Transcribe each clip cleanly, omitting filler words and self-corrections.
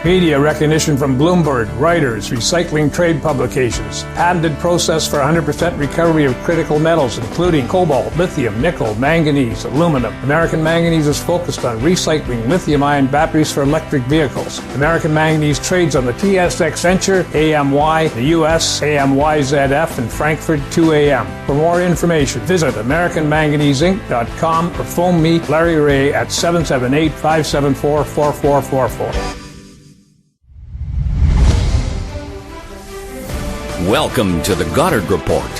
Media recognition from Bloomberg, Reuters, recycling trade publications. Patented process for 100% recovery of critical metals, including cobalt, lithium, nickel, manganese, aluminum. American Manganese is focused on recycling lithium-ion batteries for electric vehicles. American Manganese trades on the TSX Venture, AMY, the US, AMYZF, and Frankfurt 2AM. For more information, visit AmericanManganeseInc.com or phone me, Larry Ray, at 778-574-4444. Welcome to the Goddard Report.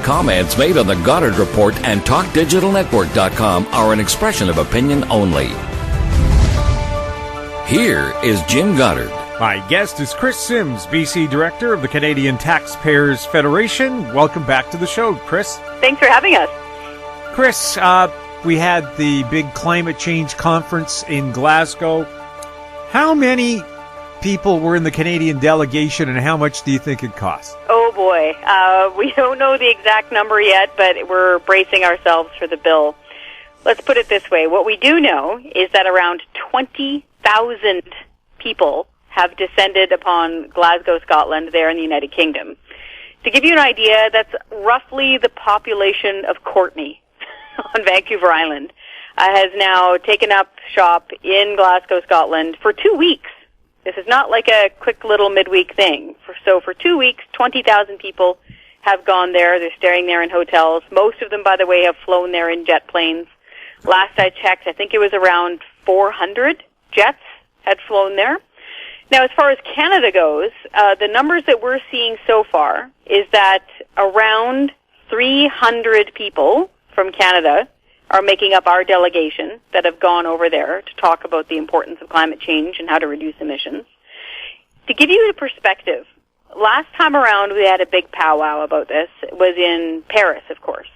Comments made on the Goddard Report and TalkDigitalNetwork.com are an expression of opinion only. Here is Jim Goddard. My guest is Kris Sims, BC Director of the Canadian Taxpayers Federation. Welcome back to the show, Kris. Thanks for having us. Kris, we had the big climate change conference in Glasgow. How many people were in the Canadian delegation, and how much do you think it cost? Oh boy, we don't know the exact number yet, but we're bracing ourselves for the bill. Let's put it this way. What we do know is that around 20,000 people have descended upon Glasgow, Scotland, there in the United Kingdom. To give you an idea, that's roughly the population of Courtenay on Vancouver Island. Has now taken up shop in Glasgow, Scotland for 2 weeks. This is not like a quick little midweek thing. So for 2 weeks, 20,000 people have gone there. They're staying there in hotels. Most of them, by the way, have flown there in jet planes. Last I checked, I think it was around 400 jets had flown there. Now, as far as Canada goes, the numbers that we're seeing so far is that around 300 people from Canada are making up our delegation that have gone over there to talk about the importance of climate change and how to reduce emissions. To give you a perspective, last time around we had a big powwow about this. It was in Paris, of course.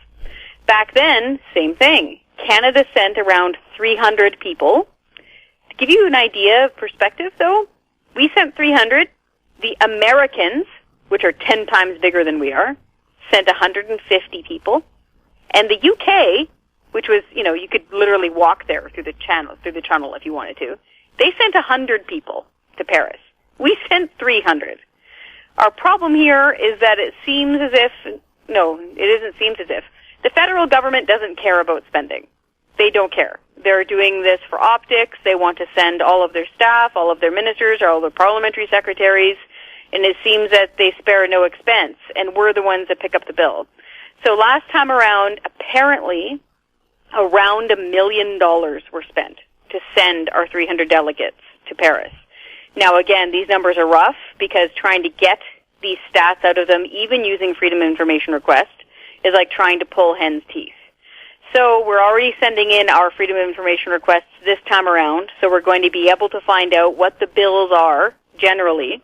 Back then, same thing. Canada sent around 300 people. To give you an idea of perspective, though, we sent 300. The Americans, which are 10 times bigger than we are, sent 150 people. And the UK, which was, you could literally walk there through the channel if you wanted to. They sent 100 people to Paris. We sent 300. Our problem here is that it seems as if, the federal government doesn't care about spending. They don't care. They're doing this for optics. They want to send all of their staff, all of their ministers, or all their parliamentary secretaries, and it seems that they spare no expense, and we're the ones that pick up the bill. So last time around, apparently, around $1 million were spent to send our 300 delegates to Paris. Now, again, these numbers are rough because trying to get these stats out of them, even using Freedom of Information request, is like trying to pull hen's teeth. So we're already sending in our Freedom of Information requests this time around, so we're going to be able to find out what the bills are, generally,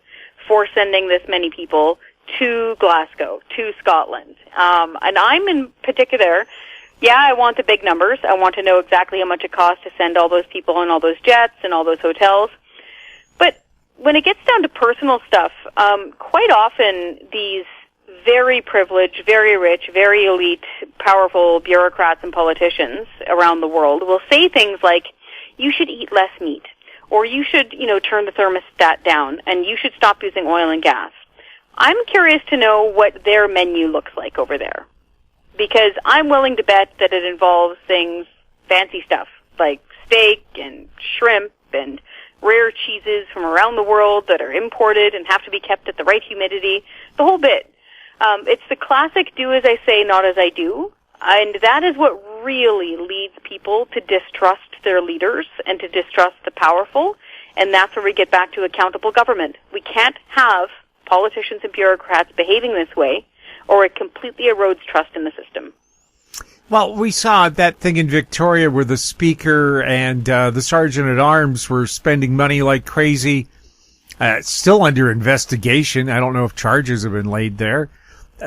for sending this many people to Glasgow, to Scotland. And I'm in particular, I want the big numbers. I want to know exactly how much it costs to send all those people and all those jets and all those hotels. But when it gets down to personal stuff, quite often these very privileged, very rich, very elite, powerful bureaucrats and politicians around the world will say things like, you should eat less meat, or you should, turn the thermostat down, and you should stop using oil and gas. I'm curious to know what their menu looks like over there, because I'm willing to bet that it involves things, fancy stuff, like steak and shrimp and rare cheeses from around the world that are imported and have to be kept at the right humidity, the whole bit. It's the classic do as I say, not as I do, and that is what really leads people to distrust their leaders and to distrust the powerful, and that's where we get back to accountable government. We can't have politicians and bureaucrats behaving this way, or it completely erodes trust in the system. Well, we saw that thing in Victoria where the speaker and the sergeant-at-arms were spending money like crazy. It's still under investigation. I don't know if charges have been laid there.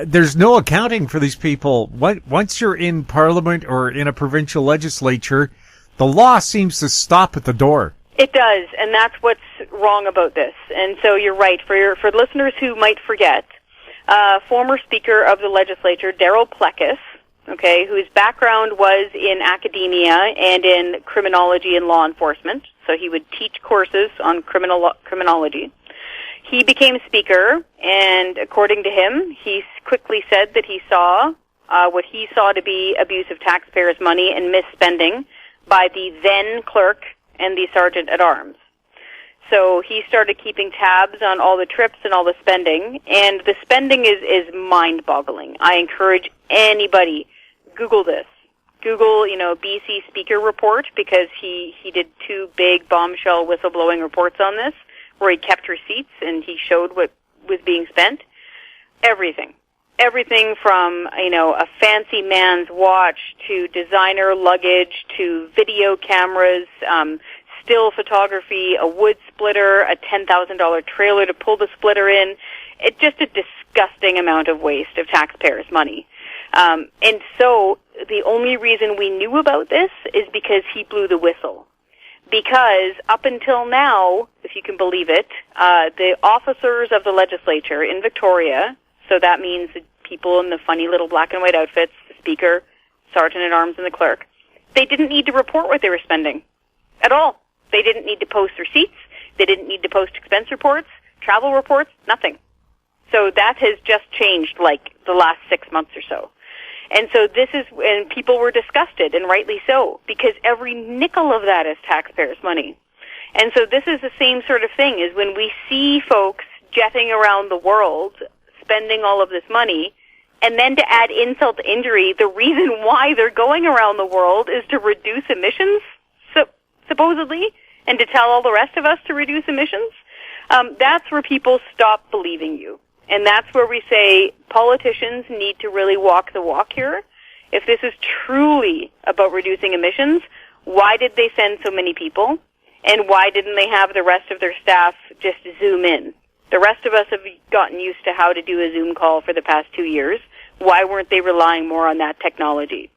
There's no accounting for these people. Once you're in Parliament or in a provincial legislature, the law seems to stop at the door. It does, and that's what's wrong about this. And so you're right. For listeners who might forget, former Speaker of the Legislature, Darryl Plecas, whose background was in academia and in criminology and law enforcement, So he would teach courses on criminology. He became speaker, and according to him, he quickly said that he saw what he saw to be abuse of taxpayers' money and misspending by the then clerk and the sergeant-at-arms. So he started keeping tabs on all the trips and all the spending, and the spending is mind-boggling. I encourage anybody, Google this. Google, BC Speaker Report, because he did 2 big bombshell whistleblowing reports on this, where he kept receipts and he showed what was being spent. Everything from, a fancy man's watch to designer luggage to video cameras, still photography, a wood splitter, a $10,000 trailer to pull the splitter in. It's just a disgusting amount of waste of taxpayers' money. And so the only reason we knew about this is because he blew the whistle. Because up until now, if you can believe it, the officers of the legislature in Victoria, so that means the people in the funny little black and white outfits, the speaker, sergeant-at-arms, and the clerk, they didn't need to report what they were spending at all. They didn't need to post receipts. They didn't need to post expense reports, travel reports, nothing. So that has just changed like the last 6 months or so. And so and people were disgusted, and rightly so, because every nickel of that is taxpayers' money. And so this is the same sort of thing, is when we see folks jetting around the world, spending all of this money, and then to add insult to injury, the reason why they're going around the world is to reduce emissions, supposedly, and to tell all the rest of us to reduce emissions, that's where people stop believing you. And that's where we say politicians need to really walk the walk here. If this is truly about reducing emissions, why did they send so many people? And why didn't they have the rest of their staff just zoom in? The rest of us have gotten used to how to do a Zoom call for the past 2 years. Why weren't they relying more on that technology?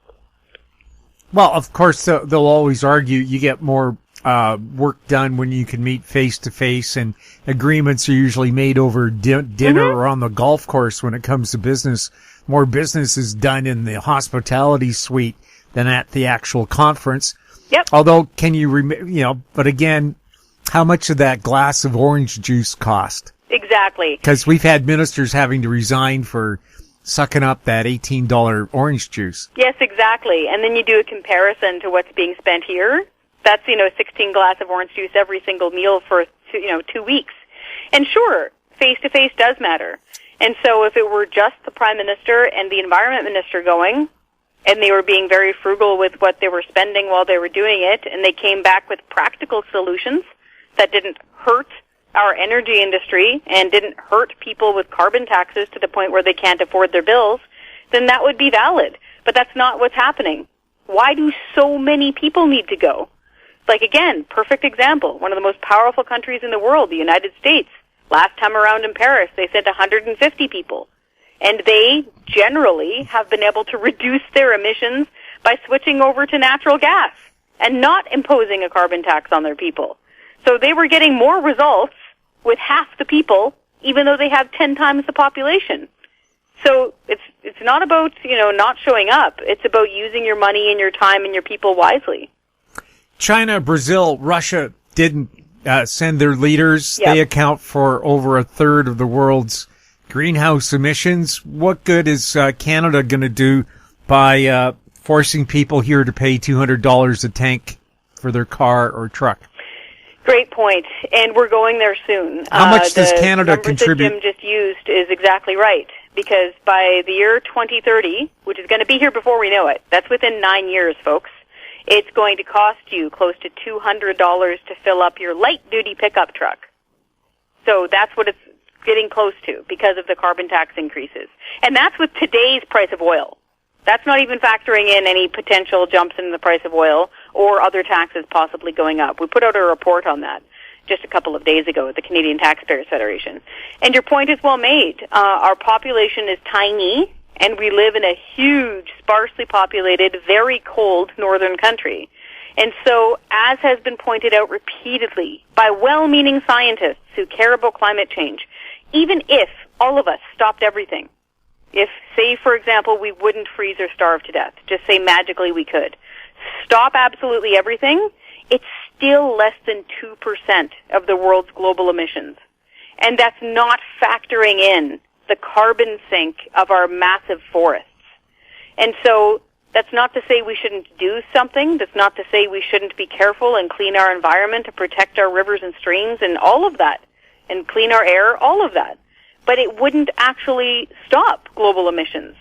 Well, of course, they'll always argue you get more work done when you can meet face-to-face, and agreements are usually made over dinner or on the golf course when it comes to business. More business is done in the hospitality suite than at the actual conference. Yep. Although, but again, how much of that glass of orange juice cost? Exactly. Because we've had ministers having to resign for sucking up that $18 orange juice. Yes, exactly. And then you do a comparison to what's being spent here. That's, 16 glass of orange juice every single meal for, 2 weeks. And sure, face-to-face does matter. And so if it were just the Prime Minister and the Environment Minister going, and they were being very frugal with what they were spending while they were doing it, and they came back with practical solutions that didn't hurt our energy industry and didn't hurt people with carbon taxes to the point where they can't afford their bills, then that would be valid. But that's not what's happening. Why do so many people need to go? Like, again, perfect example, one of the most powerful countries in the world, the United States. Last time around in Paris, they sent 150 people. And they generally have been able to reduce their emissions by switching over to natural gas and not imposing a carbon tax on their people. So they were getting more results with half the people, even though they have 10 times the population. So it's not about, not showing up. It's about using your money and your time and your people wisely. China, Brazil, Russia didn't send their leaders. Yep. They account for over a third of the world's greenhouse emissions. What good is Canada going to do by forcing people here to pay $200 a tank for their car or truck? Great point, and we're going there soon. How much does Canada contribute? The number Jim just used is exactly right, because by the year 2030, which is going to be here before we know it, that's within 9 years, folks, it's going to cost you close to $200 to fill up your light-duty pickup truck. So that's what it's getting close to because of the carbon tax increases. And that's with today's price of oil. That's not even factoring in any potential jumps in the price of oil or other taxes possibly going up. We put out a report on that just a couple of days ago at the Canadian Taxpayers Federation. And your point is well made. Our population is tiny, and we live in a huge, sparsely populated, very cold northern country. And so, as has been pointed out repeatedly by well-meaning scientists who care about climate change, even if all of us stopped everything, if, say, for example, we wouldn't freeze or starve to death, just say magically we could, stop absolutely everything, it's still less than 2% of the world's global emissions. And that's not factoring in the carbon sink of our massive forests. And so that's not to say we shouldn't do something. That's not to say we shouldn't be careful and clean our environment to protect our rivers and streams and all of that, and clean our air, all of that. But it wouldn't actually stop global emissions.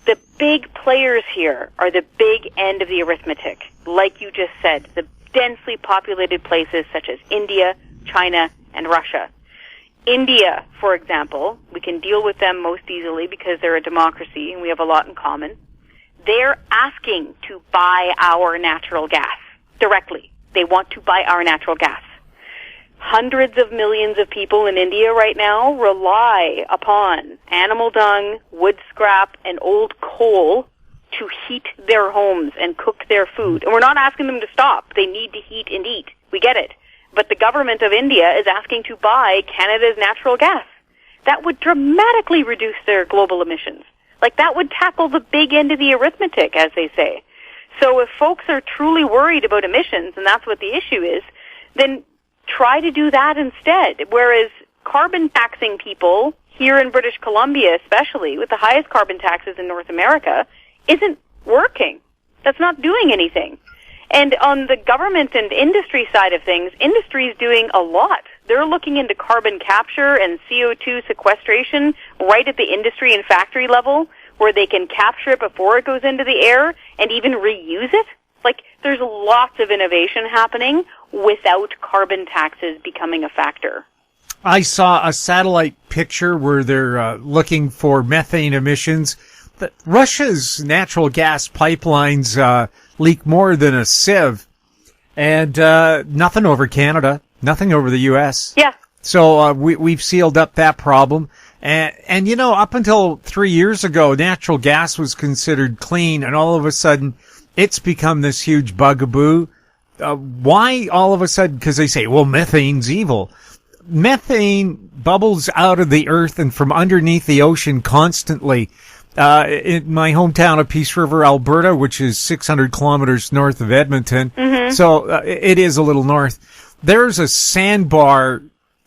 The big players here are the big end of the arithmetic, like you just said, the densely populated places such as India, China, and Russia. India, for example, we can deal with them most easily because they're a democracy and we have a lot in common. They're asking to buy our natural gas directly. They want to buy our natural gas. Hundreds of millions of people in India right now rely upon animal dung, wood scrap, and old coal to heat their homes and cook their food. And we're not asking them to stop. They need to heat and eat. We get it. But the government of India is asking to buy Canada's natural gas. That would dramatically reduce their global emissions. Like, that would tackle the big end of the arithmetic, as they say. So if folks are truly worried about emissions, and that's what the issue is, then try to do that instead. Whereas carbon taxing people here in British Columbia, especially with the highest carbon taxes in North America, isn't working. That's not doing anything. And on the government and industry side of things, industry is doing a lot. They're looking into carbon capture and CO2 sequestration right at the industry and factory level, where they can capture it before it goes into the air and even reuse it. Like, there's lots of innovation happening without carbon taxes becoming a factor. I saw a satellite picture where they're looking for methane emissions. Russia's natural gas pipelines leak more than a sieve, and nothing over Canada, nothing over the U.S. Yeah. So we've sealed up that problem. And you know, up until 3 years ago, natural gas was considered clean, and all of a sudden, it's become this huge bugaboo. Why all of a sudden? Because they say, well, methane's evil. Methane bubbles out of the earth and from underneath the ocean constantly. In my hometown of Peace River, Alberta, which is 600 kilometers north of Edmonton, so it is a little north, there's a sandbar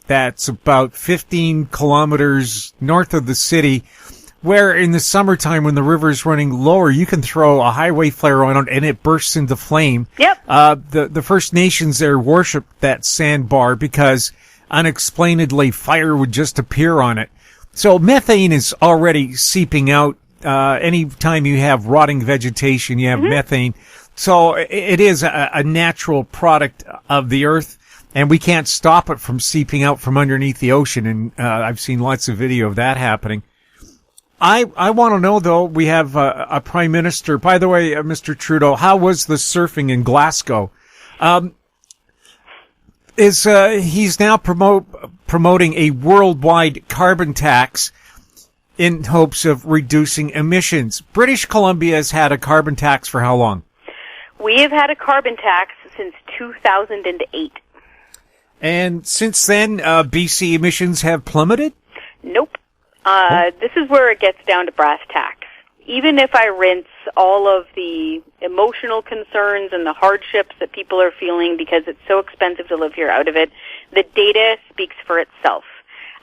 that's about 15 kilometers north of the city, where in the summertime when the river's running lower, you can throw a highway flare on it and it bursts into flame. Yep. The First Nations there worship that sandbar because unexplainedly fire would just appear on it. So methane is already seeping out. Anytime you have rotting vegetation, you have methane. So it is a natural product of the earth, and we can't stop it from seeping out from underneath the ocean. And I've seen lots of video of that happening. I want to know, though, we have a prime minister. By the way, Mr. Trudeau, how was the surfing in Glasgow? He's now promoting a worldwide carbon tax in hopes of reducing emissions. British Columbia has had a carbon tax for how long? We have had a carbon tax since 2008. And since then, BC emissions have plummeted? Nope. This is where it gets down to brass tacks. Even if I rinse all of the emotional concerns and the hardships that people are feeling because it's so expensive to live here out of it, the data speaks for itself.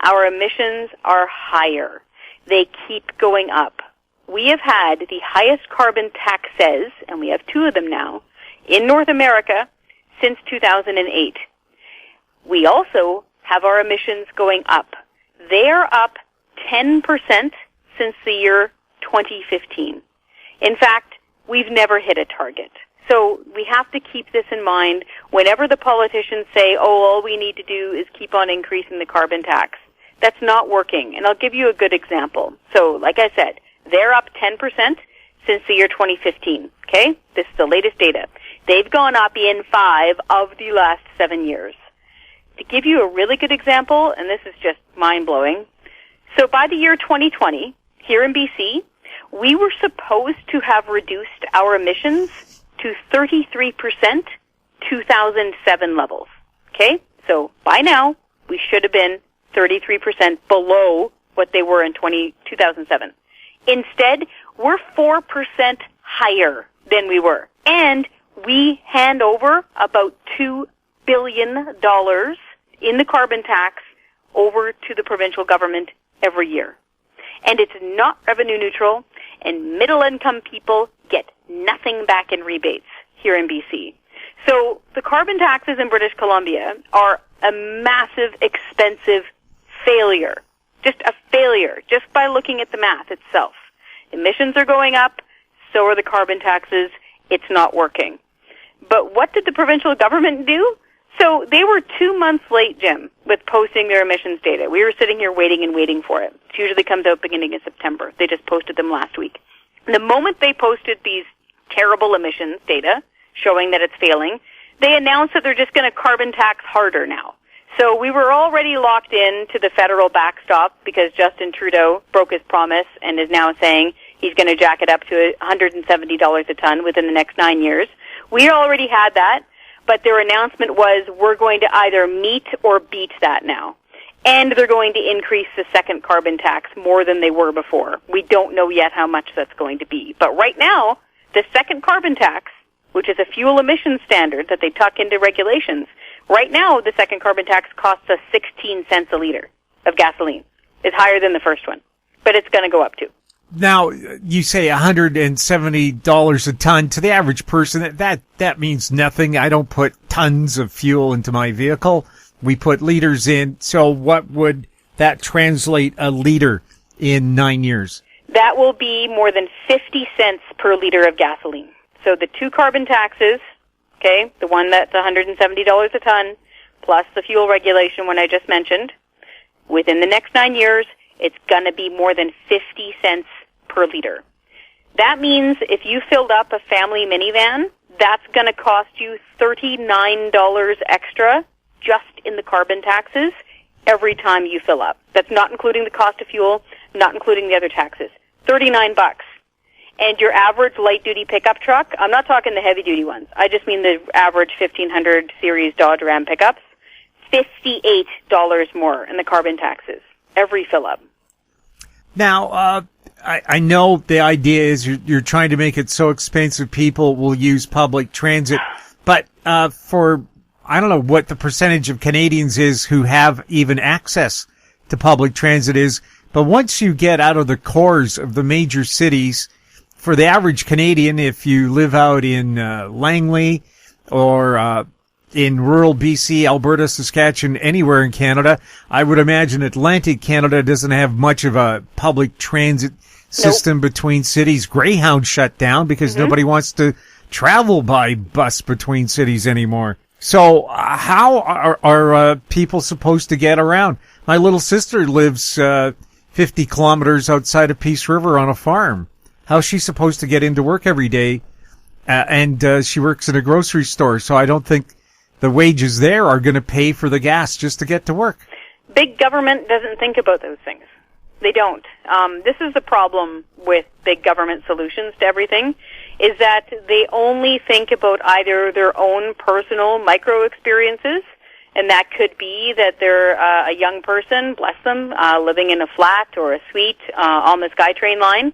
Our emissions are higher. They keep going up. We have had the highest carbon taxes, and we have two of them now, in North America since 2008. We also have our emissions going up. They are up 10% since the year 2015. In fact, we've never hit a target. So we have to keep this in mind whenever the politicians say, oh, all we need to do is keep on increasing the carbon tax. That's not working. And I'll give you a good example. So, like I said, they're up 10% since the year 2015. Okay? This is the latest data. They've gone up in 5 of the last 7 years. To give you a really good example, and this is just mind-blowing, so by the year 2020, here in BC, we were supposed to have reduced our emissions to 33% 2007 levels. Okay? So by now, we should have been 33% below what they were in 2007. Instead, we're 4% higher than we were. And we hand over about 2 billion in the carbon tax over to the provincial government every year. And it's not revenue neutral, and middle-income people get nothing back in rebates here in BC. So the carbon taxes in British Columbia are a massive, expensive failure. Just a failure, just by looking at the math itself. Emissions are going up, so are the carbon taxes. It's not working. But what did the provincial government do? So they were 2 months late, Jim, with posting their emissions data. We were sitting here waiting for it. It usually comes out beginning of September. They just posted them last week. And the moment they posted these terrible emissions data showing that it's failing, they announced that they're just going to carbon tax harder now. So we were already locked in to the federal backstop because Justin Trudeau broke his promise and is now saying he's going to jack it up to $170 a ton within the next 9 years. We already had that, but their announcement was we're going to either meet or beat that now. And they're going to increase the second carbon tax more than they were before. We don't know yet how much that's going to be. But right now, the second carbon tax, which is a fuel emission standard that they tuck into regulations, right now the second carbon tax costs us 16 cents a liter of gasoline. It's higher than the first one, but it's going to go up too. Now, you say $170 a ton. To the average person, that means nothing. I don't put tons of fuel into my vehicle. We put liters in. So what would that translate a liter in 9 years? That will be more than 50 cents per liter of gasoline. So the two carbon taxes, okay, the one that's $170 a ton, plus the fuel regulation one I just mentioned, within the next 9 years, it's going to be more than 50 cents per liter. That means if you filled up a family minivan, that's going to cost you $39 extra just in the carbon taxes every time you fill up. That's not including the cost of fuel, not including the other taxes. $39. And your average light-duty pickup truck, I'm not talking the heavy-duty ones. I just mean the average 1500 series Dodge Ram pickups, $58 more in the carbon taxes every fill-up. Now, I know the idea is you're trying to make it so expensive people will use public transit, but for, I don't know what the percentage of Canadians is who have even access to public transit is, but once you get out of the cores of the major cities, for the average Canadian, if you live out in Langley or in rural BC, Alberta, Saskatchewan, anywhere in Canada, I would imagine Atlantic Canada doesn't have much of a public transit system between cities. Greyhound shut down because nobody wants to travel by bus between cities anymore. So how are people supposed to get around? My little sister lives 50 kilometers outside of Peace River on a farm. How's she supposed to get into work every day? And she works in a grocery store, so I don't think the wages there are going to pay for the gas just to get to work. Big government doesn't think about those things. They don't. This is the problem with big government solutions to everything, is that they only think about either their own personal micro experiences, and that could be that they're a young person, bless them, living in a flat or a suite on the SkyTrain line,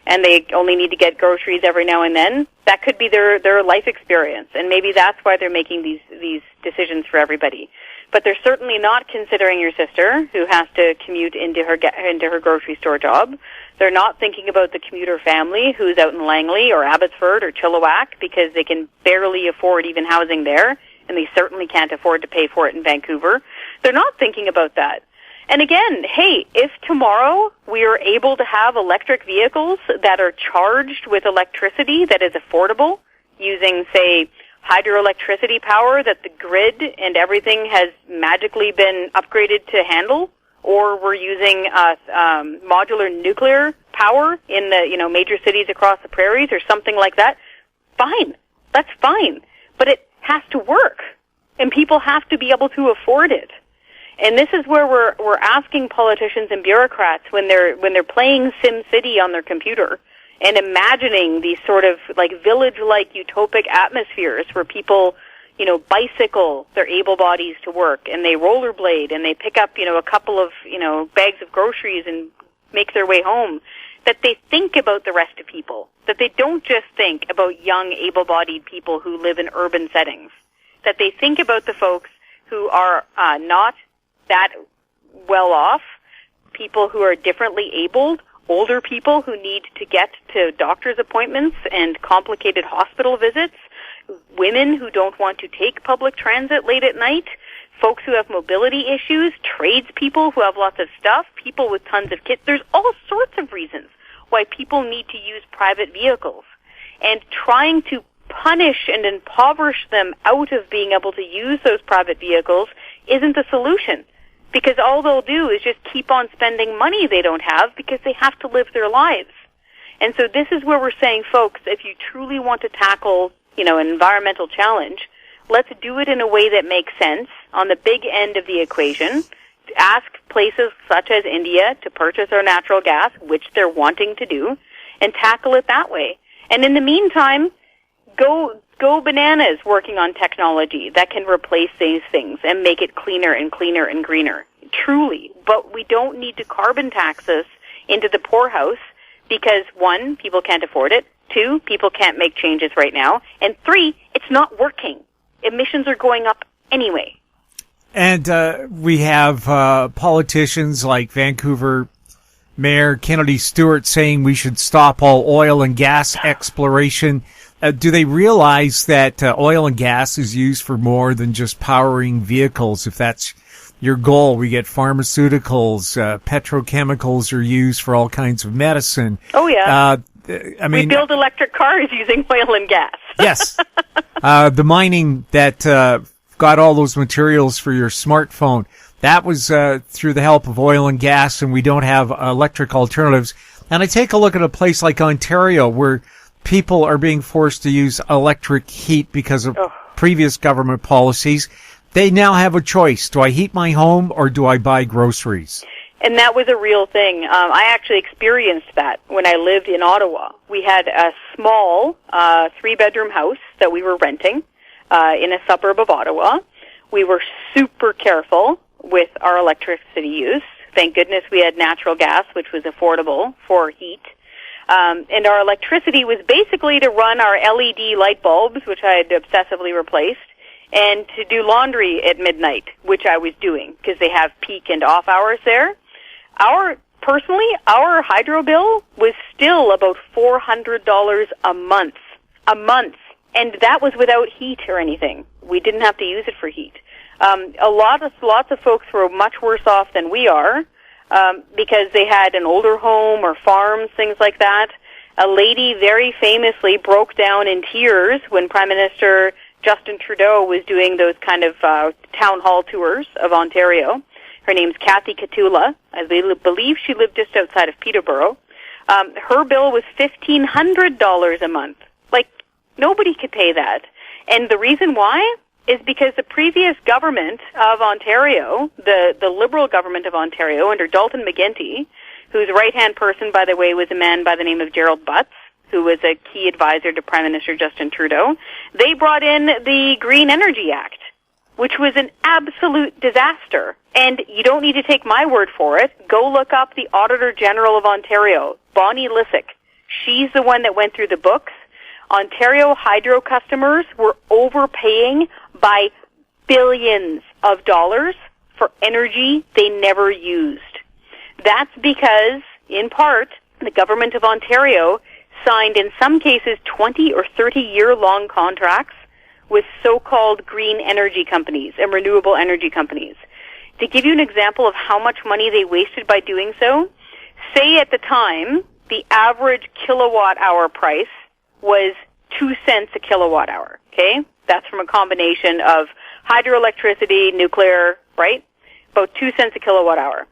and they only need to get groceries every now and then. That could be their life experience, and maybe that's why they're making these decisions for everybody. But they're certainly not considering your sister, who has to commute into her grocery store job. They're not thinking about the commuter family who's out in Langley or Abbotsford or Chilliwack because they can barely afford even housing there, and they certainly can't afford to pay for it in Vancouver. They're not thinking about that. And again, hey, if tomorrow we are able to have electric vehicles that are charged with electricity that is affordable, using, say, hydroelectricity power that the grid and everything has magically been upgraded to handle, or we're using modular nuclear power in the major cities across the prairies or something like that, fine. That's fine. But it has to work, and people have to be able to afford it. And this is where we're asking politicians and bureaucrats when they're playing SimCity on their computer and imagining these sort of like village-like utopic atmospheres where people, bicycle their able bodies to work, and they rollerblade, and they pick up, a couple of, bags of groceries and make their way home, that they think about the rest of people, that they don't just think about young, able-bodied people who live in urban settings. that they think about the folks who are not that well off, people who are differently abled, older people who need to get to doctor's appointments and complicated hospital visits, women who don't want to take public transit late at night, folks who have mobility issues, tradespeople who have lots of stuff, people with tons of kids. There's all sorts of reasons why people need to use private vehicles. And trying to punish and impoverish them out of being able to use those private vehicles isn't the solution. Because all they'll do is just keep on spending money they don't have because they have to live their lives. And so this is where we're saying, folks, if you truly want to tackle, an environmental challenge, let's do it in a way that makes sense on the big end of the equation. Ask places such as India to purchase our natural gas, which they're wanting to do, and tackle it that way. And in the meantime, go bananas working on technology that can replace these things and make it cleaner and cleaner and greener. Truly. But we don't need to carbon tax us into the poorhouse because, 1, people can't afford it, 2, people can't make changes right now, and 3, it's not working. Emissions are going up anyway. And we have politicians like Vancouver Mayor Kennedy Stewart saying we should stop all oil and gas exploration. Do they realize that oil and gas is used for more than just powering vehicles? If that's your goal, we get pharmaceuticals, petrochemicals are used for all kinds of medicine. Oh, yeah. We build electric cars using oil and gas. Yes. The mining that got all those materials for your smartphone, that was through the help of oil and gas, and we don't have electric alternatives. And I take a look at a place like Ontario where people are being forced to use electric heat because of previous government policies. They now have a choice. Do I heat my home or do I buy groceries? And that was a real thing. I actually experienced that when I lived in Ottawa. We had a small 3-bedroom house that we were renting in a suburb of Ottawa. We were super careful with our electricity use. Thank goodness we had natural gas, which was affordable for heat. And our electricity was basically to run our LED light bulbs, which I had obsessively replaced, and to do laundry at midnight, which I was doing because they have peak and off hours there. Our hydro bill was still about $400 a month. And that was without heat or anything. We didn't have to use it for heat. Lots of folks were much worse off than we are, because they had an older home or farms, things like that. A lady very famously broke down in tears when Prime Minister Justin Trudeau was doing those kind of town hall tours of Ontario. Her name's Kathy Katula. I believe she lived just outside of Peterborough. Her bill was $1,500 a month. Like, nobody could pay that. And the reason why is because the previous government of Ontario, the Liberal government of Ontario under Dalton McGuinty, whose right-hand person, by the way, was a man by the name of Gerald Butts, who was a key advisor to Prime Minister Justin Trudeau, they brought in the Green Energy Act, which was an absolute disaster. And you don't need to take my word for it. Go look up the Auditor General of Ontario, Bonnie Lysyk. She's the one that went through the books. Ontario hydro customers were overpaying by billions of dollars for energy they never used. That's because, in part, the government of Ontario signed, in some cases, 20 or 30-year-long contracts with so-called green energy companies and renewable energy companies. To give you an example of how much money they wasted by doing so, say at the time the average kilowatt-hour price was 2 cents a kilowatt-hour, okay? That's from a combination of hydroelectricity, nuclear, right? About 2 cents a kilowatt-hour.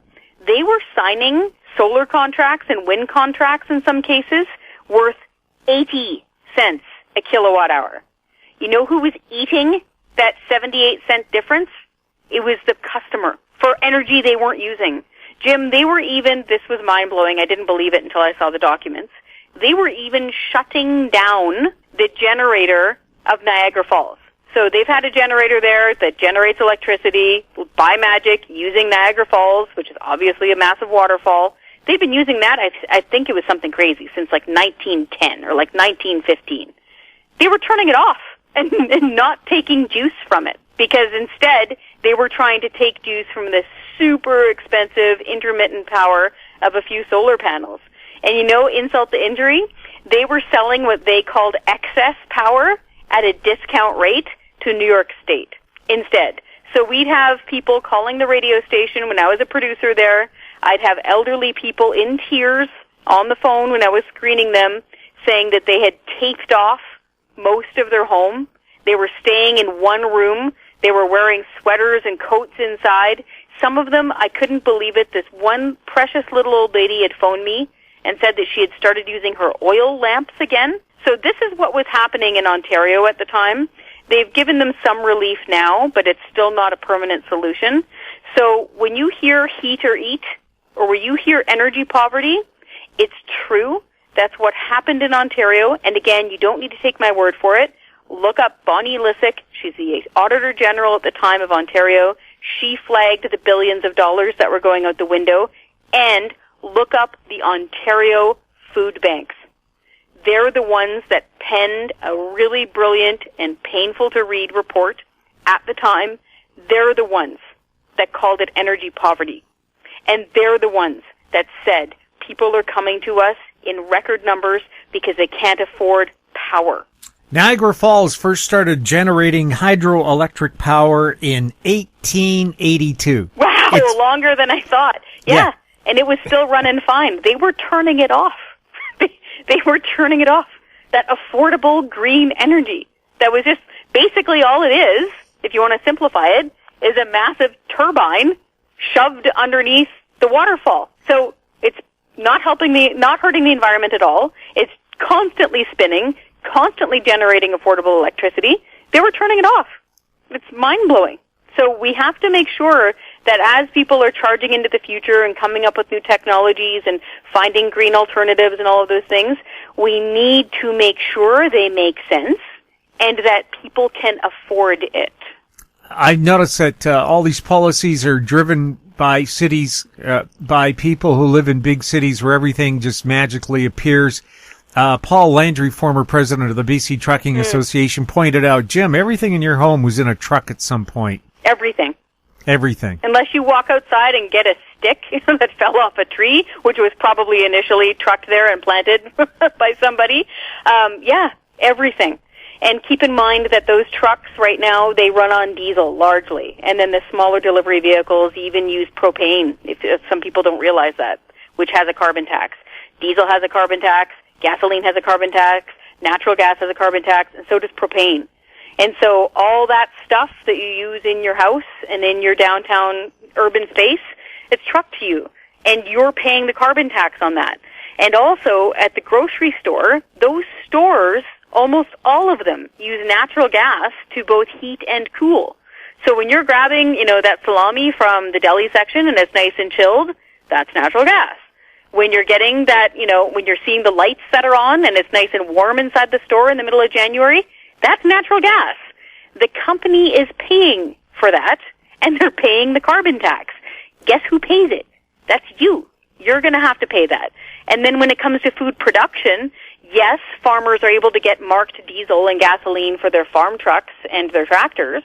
They were signing solar contracts and wind contracts in some cases worth 80 cents a kilowatt-hour. You know who was eating that 78-cent difference? It was the customer for energy they weren't using. Jim, they were even, this was mind-blowing, I didn't believe it until I saw the documents, they were even shutting down the generator of Niagara Falls. So they've had a generator there that generates electricity by magic using Niagara Falls, which is obviously a massive waterfall. They've been using that, I think it was something crazy, since like 1910 or like 1915. They were turning it off and not taking juice from it, because instead they were trying to take juice from this super expensive intermittent power of a few solar panels. And insult to injury, they were selling what they called excess power at a discount rate to New York State instead. So we'd have people calling the radio station when I was a producer there. I'd have elderly people in tears on the phone when I was screening them, saying that they had taped off most of their home. They were staying in one room. They were wearing sweaters and coats inside. Some of them, I couldn't believe it. This one precious little old lady had phoned me and said that she had started using her oil lamps again. So this is what was happening in Ontario at the time. They've given them some relief now, but it's still not a permanent solution. So when you hear heat or eat, or when you hear energy poverty, it's true. That's what happened in Ontario. And again, you don't need to take my word for it. Look up Bonnie Lysyk. She's the Auditor General at the time of Ontario. She flagged the billions of dollars that were going out the window. And look up the Ontario food banks. They're the ones that penned a really brilliant and painful to read report at the time. They're the ones that called it energy poverty. And they're the ones that said people are coming to us in record numbers because they can't afford power. Niagara Falls first started generating hydroelectric power in 1882. Wow, longer than I thought. Yeah, and it was still running fine. They were turning it off. They were turning it off. That affordable green energy. That was just basically all it is, if you want to simplify it, is a massive turbine shoved underneath the waterfall. So it's not hurting the environment at all. It's constantly spinning, constantly generating affordable electricity. They were turning it off. It's mind-blowing. So we have to make sure that as people are charging into the future and coming up with new technologies and finding green alternatives and all of those things, we need to make sure they make sense and that people can afford it. I noticed that all these policies are driven by cities, by people who live in big cities where everything just magically appears. Paul Landry, former president of the BC Trucking Association, pointed out, Jim, everything in your home was in a truck at some point. Everything. Unless you walk outside and get a stick that fell off a tree, which was probably initially trucked there and planted by somebody. Everything. And keep in mind that those trucks right now, they run on diesel largely. And then the smaller delivery vehicles even use propane, if some people don't realize that, which has a carbon tax. Diesel has a carbon tax, gasoline has a carbon tax, natural gas has a carbon tax, and so does propane. And so all that stuff that you use in your house and in your downtown urban space, it's trucked to you. And you're paying the carbon tax on that. And also at the grocery store, those stores, almost all of them, use natural gas to both heat and cool. So when you're grabbing, that salami from the deli section and it's nice and chilled, that's natural gas. When you're getting that, when you're seeing the lights that are on and it's nice and warm inside the store in the middle of January, that's natural gas. The company is paying for that, and they're paying the carbon tax. Guess who pays it? That's you. You're going to have to pay that. And then when it comes to food production, yes, farmers are able to get marked diesel and gasoline for their farm trucks and their tractors,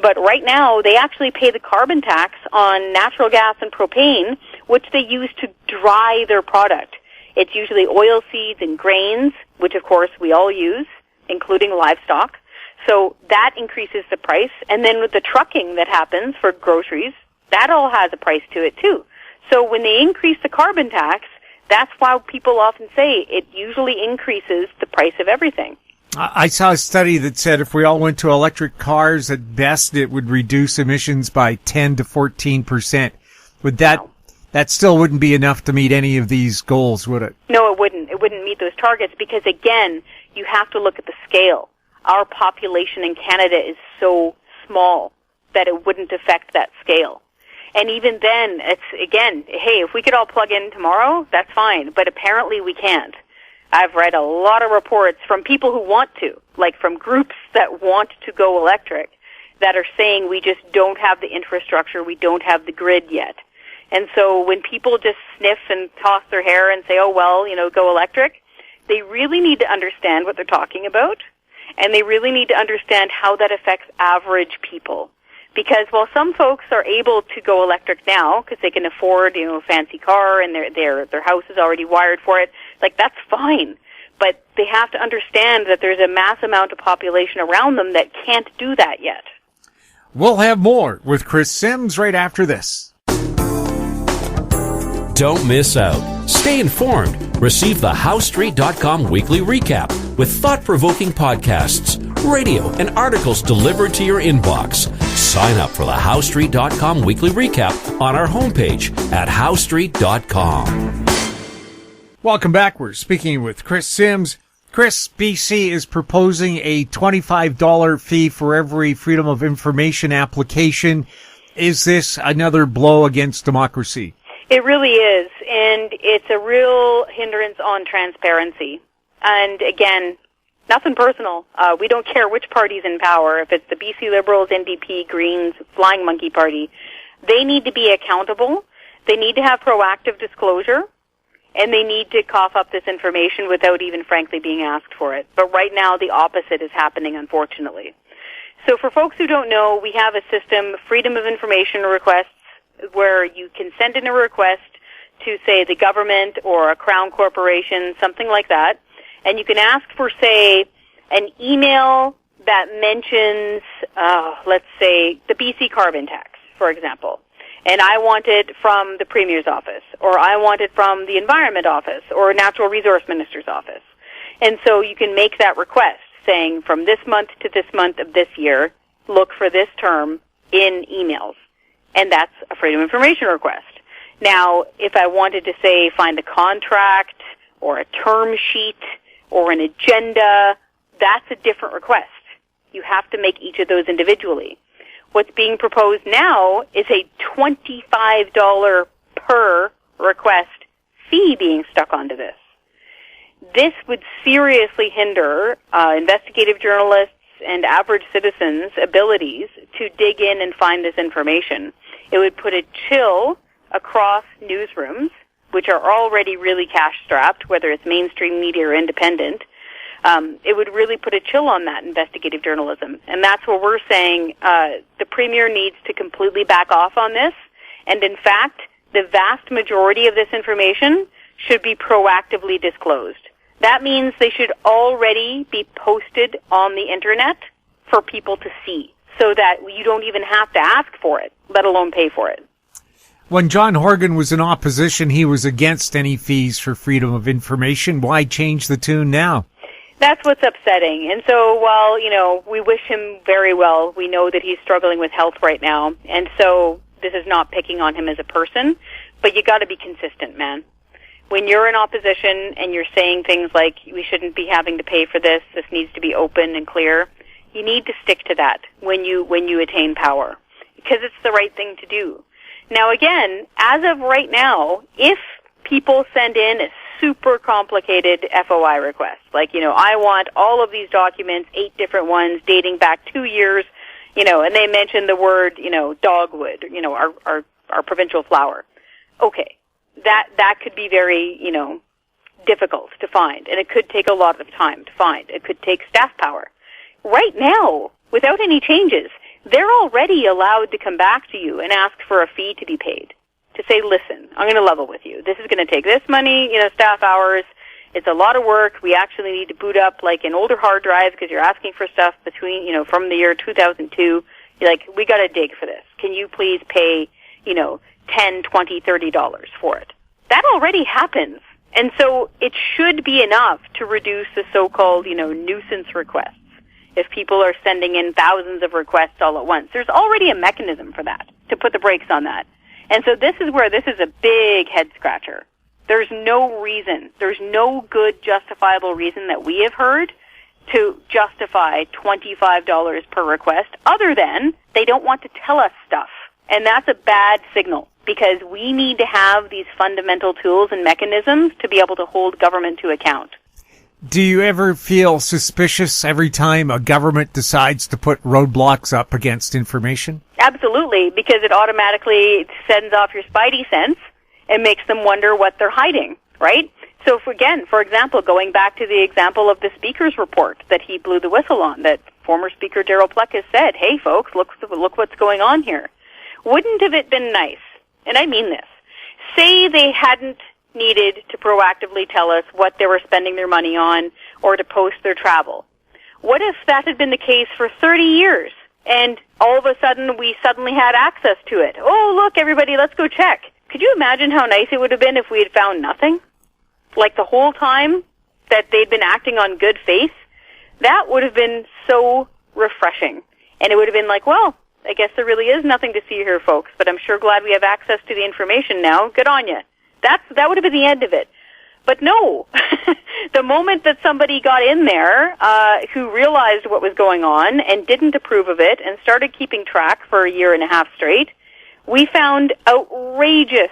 but right now they actually pay the carbon tax on natural gas and propane, which they use to dry their product. It's usually oil seeds and grains, which of course we all use, including livestock. So that increases the price. And then with the trucking that happens for groceries, that all has a price to it too. So when they increase the carbon tax, that's why people often say it usually increases the price of everything. I saw a study that said if we all went to electric cars, at best it would reduce emissions by 10 to 14%. Would that still wouldn't be enough to meet any of these goals, would it? No, it wouldn't. It wouldn't meet those targets because, again, you have to look at the scale. Our population in Canada is so small that it wouldn't affect that scale. And even then, it's, again, hey, if we could all plug in tomorrow, that's fine. But apparently we can't. I've read a lot of reports from people who want to, like from groups that want to go electric, that are saying we just don't have the infrastructure, we don't have the grid yet. And so when people just sniff and toss their hair and say, oh, well, go electric, they really need to understand what they're talking about. And they really need to understand how that affects average people. Because while some folks are able to go electric now because they can afford, a fancy car and their house is already wired for it, like that's fine. But they have to understand that there's a mass amount of population around them that can't do that yet. We'll have more with Kris Sims right after this. Don't miss out. Stay informed. Receive the HowStreet.com weekly recap with thought-provoking podcasts, radio, and articles delivered to your inbox. Sign up for the HowStreet.com weekly recap on our homepage at HowStreet.com. Welcome back. We're speaking with Kris Sims. Kris, BC is proposing a $25 fee for every Freedom of Information application. Is this another blow against democracy? It really is, and it's a real hindrance on transparency. And again, nothing personal. We don't care which party's in power. If it's the BC Liberals, NDP, Greens, Flying Monkey Party, they need to be accountable. They need to have proactive disclosure, and they need to cough up this information without even frankly being asked for it. But right now, the opposite is happening, unfortunately. So for folks who don't know, we have a system, Freedom of Information requests, where you can send in a request to, say, the government or a crown corporation, something like that, and you can ask for, say, an email that mentions, let's say, the BC carbon tax, for example. And I want it from the Premier's office, or I want it from the Environment Office, or Natural Resource Minister's office. And so you can make that request, saying from this month to this month of this year, look for this term in emails. And that's a Freedom of Information request. Now, if I wanted to, say, find a contract or a term sheet or an agenda, that's a different request. You have to make each of those individually. What's being proposed now is a $25 per request fee being stuck onto this. This would seriously hinder investigative journalists and average citizens' abilities to dig in and find this information. It would put a chill across newsrooms, which are already really cash-strapped, whether it's mainstream media or independent. It would really put a chill on that investigative journalism. And that's what we're saying. The Premier needs to completely back off on this. And in fact, the vast majority of this information should be proactively disclosed. That means they should already be posted on the Internet for people to see, so that you don't even have to ask for it, let alone pay for it. When John Horgan was in opposition, he was against any fees for Freedom of Information. Why change the tune now? That's what's upsetting. And so while, we wish him very well, we know that he's struggling with health right now. And so this is not picking on him as a person, but you got to be consistent, man. When you're in opposition and you're saying things like, we shouldn't be having to pay for this needs to be open and clear, you need to stick to that when you attain power, because it's the right thing to do. Now again, as of right now, if people send in a super complicated FOI request, like, I want all of these documents, 8 different ones dating back 2 years, and they mention the word, dogwood, our provincial flower. Okay. That could be very, difficult to find, and it could take a lot of time to find. It could take staff power. Right now, without any changes, they're already allowed to come back to you and ask for a fee to be paid. To say, listen, I'm going to level with you. This is going to take this many, staff hours. It's a lot of work. We actually need to boot up like an older hard drive because you're asking for stuff between, from the year 2002. You're like, we got to dig for this. Can you please pay, $10, $20, $30 for it? That already happens. And so it should be enough to reduce the so-called, nuisance requests. If people are sending in thousands of requests all at once, there's already a mechanism for that, to put the brakes on that. And so this is where this is a big head scratcher. There's no reason, there's no good justifiable reason that we have heard to justify $25 per request other than they don't want to tell us stuff. And that's a bad signal, because we need to have these fundamental tools and mechanisms to be able to hold government to account. Do you ever feel suspicious every time a government decides to put roadblocks up against information? Absolutely, because it automatically sends off your spidey sense and makes them wonder what they're hiding, right? So, for example, going back to the example of the Speaker's report that he blew the whistle on, that former Speaker Darryl Pluck has said, hey, folks, look what's going on here. Wouldn't have it been nice, and I mean this, say they hadn't needed to proactively tell us what they were spending their money on or to post their travel? What if that had been the case for 30 years and all of a sudden we suddenly had access to it? Oh, look, everybody, let's go check. Could you imagine how nice it would have been if we had found nothing? Like the whole time that they'd been acting on good faith? That would have been so refreshing. And it would have been like, well, I guess there really is nothing to see here, folks, but I'm sure glad we have access to the information now. Good on you. That would have been the end of it. But no, the moment that somebody got in there who realized what was going on and didn't approve of it and started keeping track for a year and a half straight, we found outrageous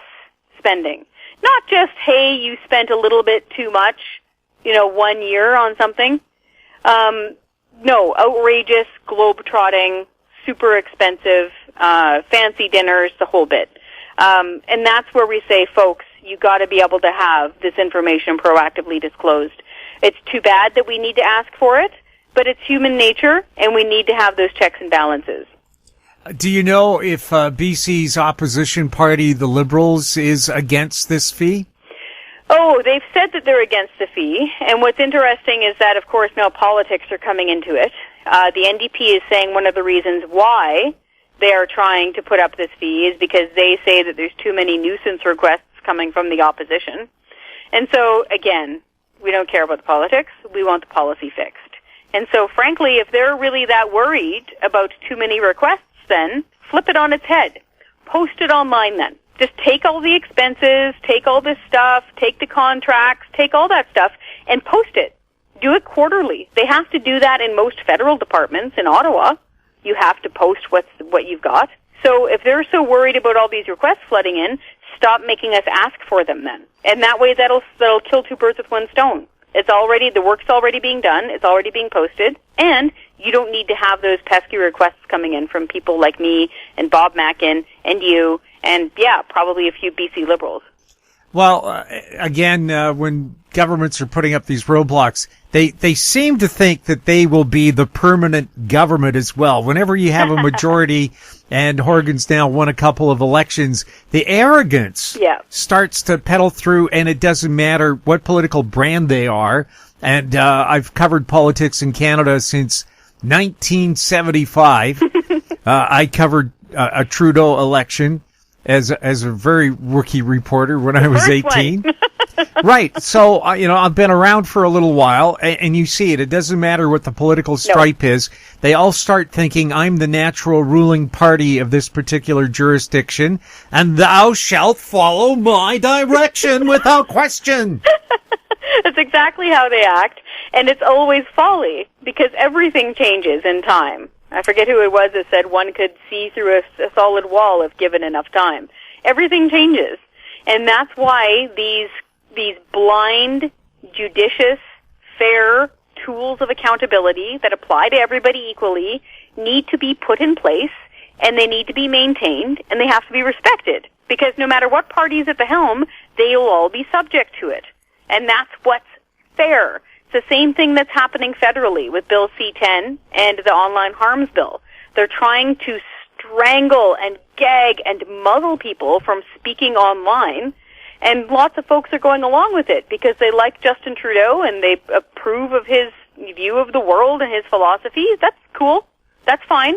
spending. Not just, hey, you spent a little bit too much, 1 year on something. No, outrageous, globe-trotting, super expensive, fancy dinners, the whole bit. And that's where we say, folks, you got to be able to have this information proactively disclosed. It's too bad that we need to ask for it, but it's human nature, and we need to have those checks and balances. Do you know if BC's opposition party, the Liberals, is against this fee? Oh, they've said that they're against the fee, and what's interesting is that, of course, now politics are coming into it. The NDP is saying one of the reasons why they are trying to put up this fee is because they say that there's too many nuisance requests coming from the opposition. And so, again, we don't care about the politics. We want the policy fixed. And so, frankly, if they're really that worried about too many requests, then flip it on its head. Post it online then. Just take all the expenses, take all this stuff, take the contracts, take all that stuff, and post it. Do it quarterly. They have to do that in most federal departments in Ottawa. You have to post what you've got. So if they're so worried about all these requests flooding in, stop making us ask for them then. And that way that'll kill two birds with one stone. The work's already being done, it's already being posted, and you don't need to have those pesky requests coming in from people like me and Bob Mackin and you and, yeah, probably a few BC Liberals. Well, again, when governments are putting up these roadblocks, they seem to think that they will be the permanent government as well. Whenever you have a majority, and Horgan's now won a couple of elections, the arrogance starts to pedal through, and it doesn't matter what political brand they are. And I've covered politics in Canada since 1975. I covered a Trudeau election as a very rookie reporter when I was 18. Right. So, I've been around for a little while, and you see it. It doesn't matter what the political stripe is. They all start thinking, I'm the natural ruling party of this particular jurisdiction, and thou shalt follow my direction without question. That's exactly how they act, and it's always folly, because everything changes in time. I forget who it was that said one could see through a solid wall if given enough time. Everything changes, and that's why these blind, judicious, fair tools of accountability that apply to everybody equally need to be put in place, and they need to be maintained, and they have to be respected, because no matter what party is at the helm, they will all be subject to it. And that's what's fair. It's the same thing that's happening federally with Bill C-10 and the Online Harms Bill. They're trying to strangle and gag and muzzle people from speaking online, and lots of folks are going along with it because they like Justin Trudeau and they approve of his view of the world and his philosophy. That's cool. That's fine.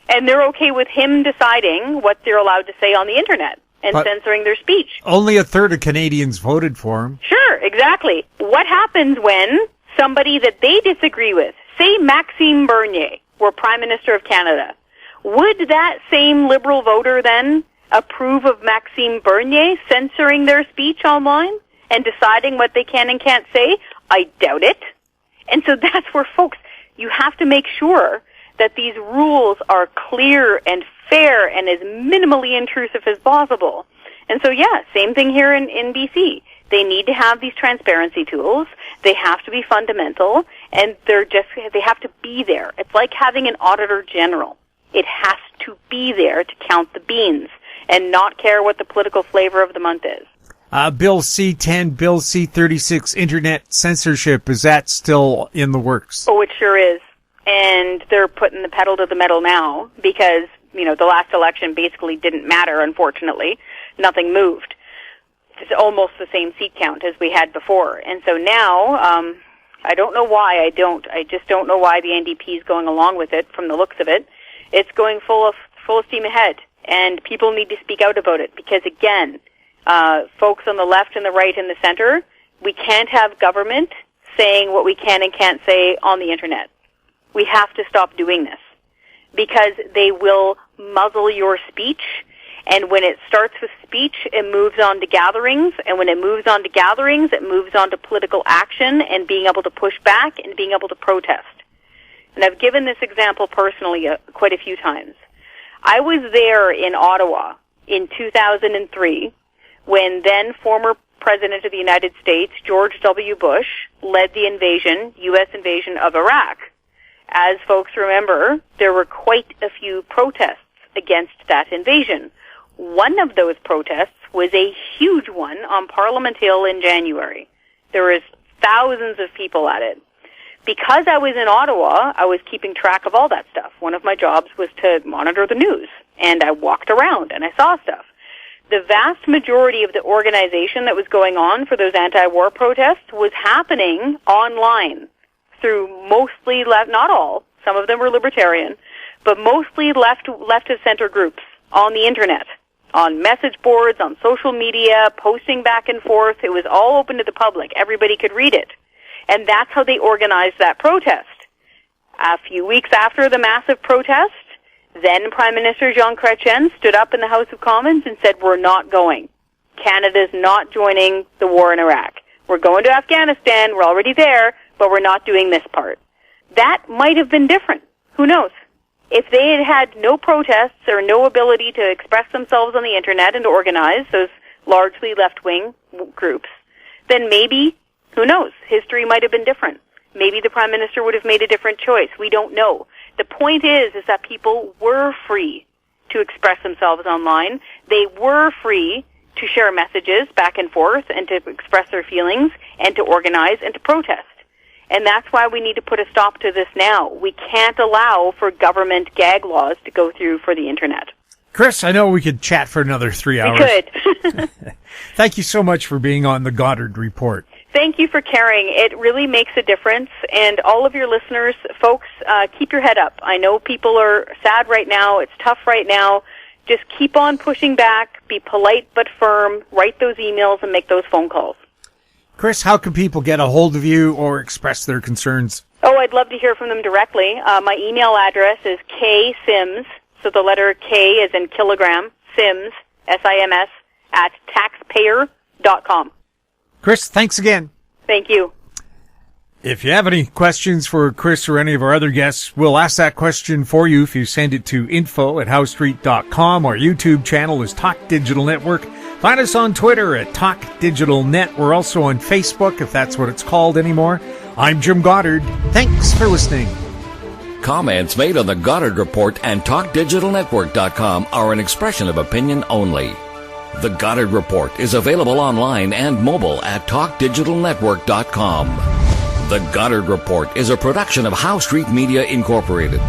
And they're okay with him deciding what they're allowed to say on the internet and censoring their speech. Only a third of Canadians voted for him. Sure, exactly. What happens when somebody that they disagree with, say Maxime Bernier, were Prime Minister of Canada, would that same Liberal voter then approve of Maxime Bernier censoring their speech online and deciding what they can and can't say? I doubt it. And so that's where, folks, you have to make sure that these rules are clear and fair and as minimally intrusive as possible. And so, yeah, same thing here in BC. They need to have these transparency tools. They have to be fundamental, and they have to be there. It's like having an auditor general. It has to be there to count the beans and not care what the political flavor of the month is. Bill C-10, Bill C-36, internet censorship, is that still in the works? Oh, it sure is. And they're putting the pedal to the metal now because, the last election basically didn't matter, unfortunately. Nothing moved. It's almost the same seat count as we had before. And so now, I don't know why I just don't know why the NDP is going along with it from the looks of it. It's going full steam ahead. And people need to speak out about it because, again, folks on the left and the right and the center, we can't have government saying what we can and can't say on the Internet. We have to stop doing this because they will muzzle your speech. And when it starts with speech, it moves on to gatherings. And when it moves on to gatherings, it moves on to political action and being able to push back and being able to protest. And I've given this example personally quite a few times. I was there in Ottawa in 2003 when then former President of the United States, George W. Bush, led the U.S. invasion of Iraq. As folks remember, there were quite a few protests against that invasion. One of those protests was a huge one on Parliament Hill in January. There was thousands of people at it. Because I was in Ottawa, I was keeping track of all that stuff. One of my jobs was to monitor the news, and I walked around and I saw stuff. The vast majority of the organization that was going on for those anti-war protests was happening online through mostly left, not all, some of them were libertarian, but mostly left of center groups on the Internet, on message boards, on social media, posting back and forth. It was all open to the public. Everybody could read it. And that's how they organized that protest. A few weeks after the massive protest, then Prime Minister Jean Chrétien stood up in the House of Commons and said, we're not going. Canada's not joining the war in Iraq. We're going to Afghanistan. We're already there, but we're not doing this part. That might have been different. Who knows? If they had had no protests or no ability to express themselves on the Internet and to organize those largely left-wing groups, then maybe, who knows, history might have been different. Maybe the Prime Minister would have made a different choice. We don't know. The point is that people were free to express themselves online. They were free to share messages back and forth and to express their feelings and to organize and to protest. And that's why we need to put a stop to this now. We can't allow for government gag laws to go through for the Internet. Kris, I know we could chat for another 3 hours. We could. Thank you so much for being on the Goddard Report. Thank you for caring. It really makes a difference. And all of your listeners, folks, keep your head up. I know people are sad right now. It's tough right now. Just keep on pushing back. Be polite but firm. Write those emails and make those phone calls. Kris, how can people get a hold of you or express their concerns? Oh, I'd love to hear from them directly. My email address is ksims, so the letter K as in kilogram, Sims, S-I-M-S, at taxpayer.com. Kris, thanks again. Thank you. If you have any questions for Kris or any of our other guests, we'll ask that question for you if you send it to info@howstreet.com. Our YouTube channel is Talk Digital Network. Find us on Twitter at Talk Digital Net. We're also on Facebook, if that's what it's called anymore. I'm Jim Goddard. Thanks for listening. Comments made on the Goddard Report and TalkDigitalNetwork.com are an expression of opinion only. The Goddard Report is available online and mobile at TalkDigitalNetwork.com. The Goddard Report is a production of How Street Media Incorporated.